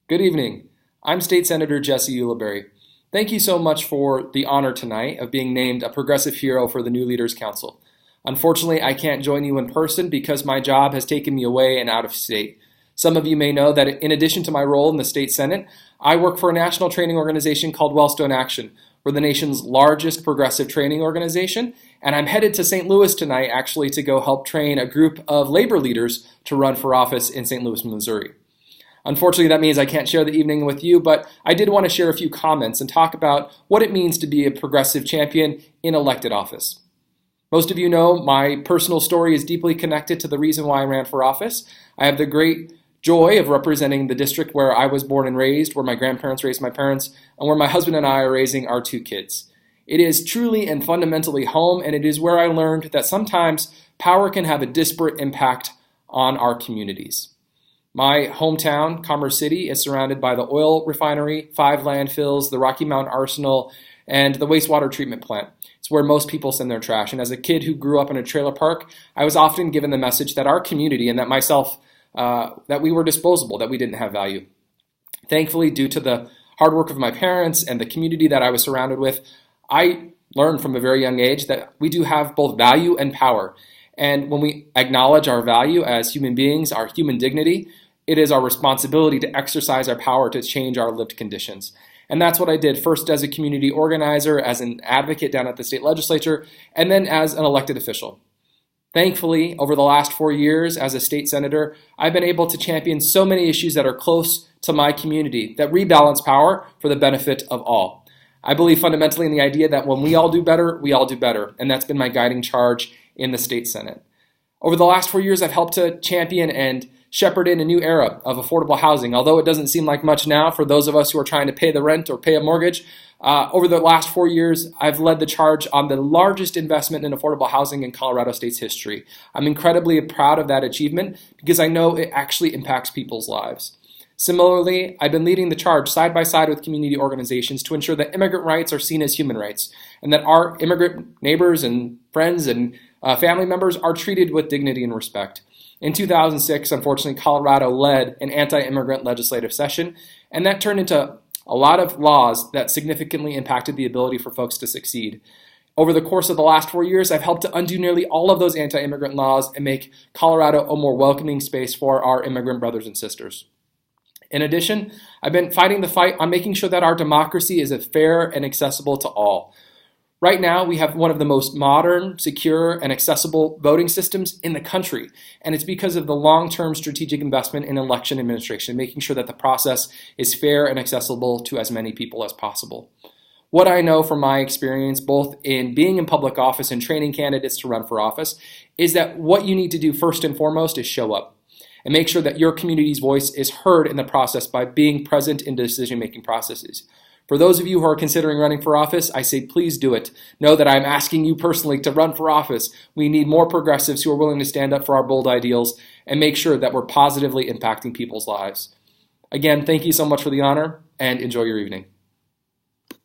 Good evening. I'm State Senator Jesse Ulibarri. Thank you so much for the honor tonight of being named a Progressive Hero for the New Leaders Council. Unfortunately, I can't join you in person because my job has taken me away and out of state. Some of you may know that in addition to my role in the state senate, I work for a national training organization called Wellstone Action. We're the nation's largest progressive training organization, and I'm headed to St. Louis tonight actually to go help train a group of labor leaders to run for office in St. Louis, Missouri. Unfortunately, that means I can't share the evening with you, but I did want to share a few comments and talk about what it means to be a progressive champion in elected office. Most of you know my personal story is deeply connected to the reason why I ran for office. I have the great joy of representing the district where I was born and raised, where my grandparents raised my parents, and where my husband and I are raising our two kids. It is truly and fundamentally home, and it is where I learned that sometimes power can have a disparate impact on our communities. My hometown, Commerce City, is surrounded by the oil refinery, 5 landfills, the Rocky Mountain Arsenal, and the wastewater treatment plant. It's where most people send their trash. And as a kid who grew up in a trailer park, I was often given the message that our community and that myself, that we were disposable, that we didn't have value. Thankfully, due to the hard work of my parents and the community that I was surrounded with, I learned from a very young age that we do have both value and power. And when we acknowledge our value as human beings, our human dignity, it is our responsibility to exercise our power to change our lived conditions. And that's what I did, first as a community organizer, as an advocate down at the state legislature, and then as an elected official. Thankfully, over the last 4 years as a state senator, I've been able to champion so many issues that are close to my community that rebalance power for the benefit of all. I believe fundamentally in the idea that when we all do better, we all do better, and that's been my guiding charge in the state senate. Over the last 4 years, I've helped to champion and shepherd in a new era of affordable housing. Although it doesn't seem like much now for those of us who are trying to pay the rent or pay a mortgage, over the last 4 years, I've led the charge on the largest investment in affordable housing in Colorado State's history. I'm incredibly proud of that achievement because I know it actually impacts people's lives. Similarly, I've been leading the charge side by side with community organizations to ensure that immigrant rights are seen as human rights and that our immigrant neighbors and friends and family members are treated with dignity and respect. In 2006, unfortunately, Colorado led an anti-immigrant legislative session, and that turned into a lot of laws that significantly impacted the ability for folks to succeed. Over the course of the last 4 years, I've helped to undo nearly all of those anti-immigrant laws and make Colorado a more welcoming space for our immigrant brothers and sisters. In addition, I've been fighting the fight on making sure that our democracy is fair and accessible to all. Right now, we have one of the most modern, secure, and accessible voting systems in the country, and it's because of the long-term strategic investment in election administration, making sure that the process is fair and accessible to as many people as possible. What I know from my experience, both in being in public office and training candidates to run for office, is that what you need to do first and foremost is show up and make sure that your community's voice is heard in the process by being present in decision-making processes. For those of you who are considering running for office, I say please do it. Know that I'm asking you personally to run for office. We need more progressives who are willing to stand up for our bold ideals and make sure that we're positively impacting people's lives. Again, thank you so much for the honor and enjoy your evening.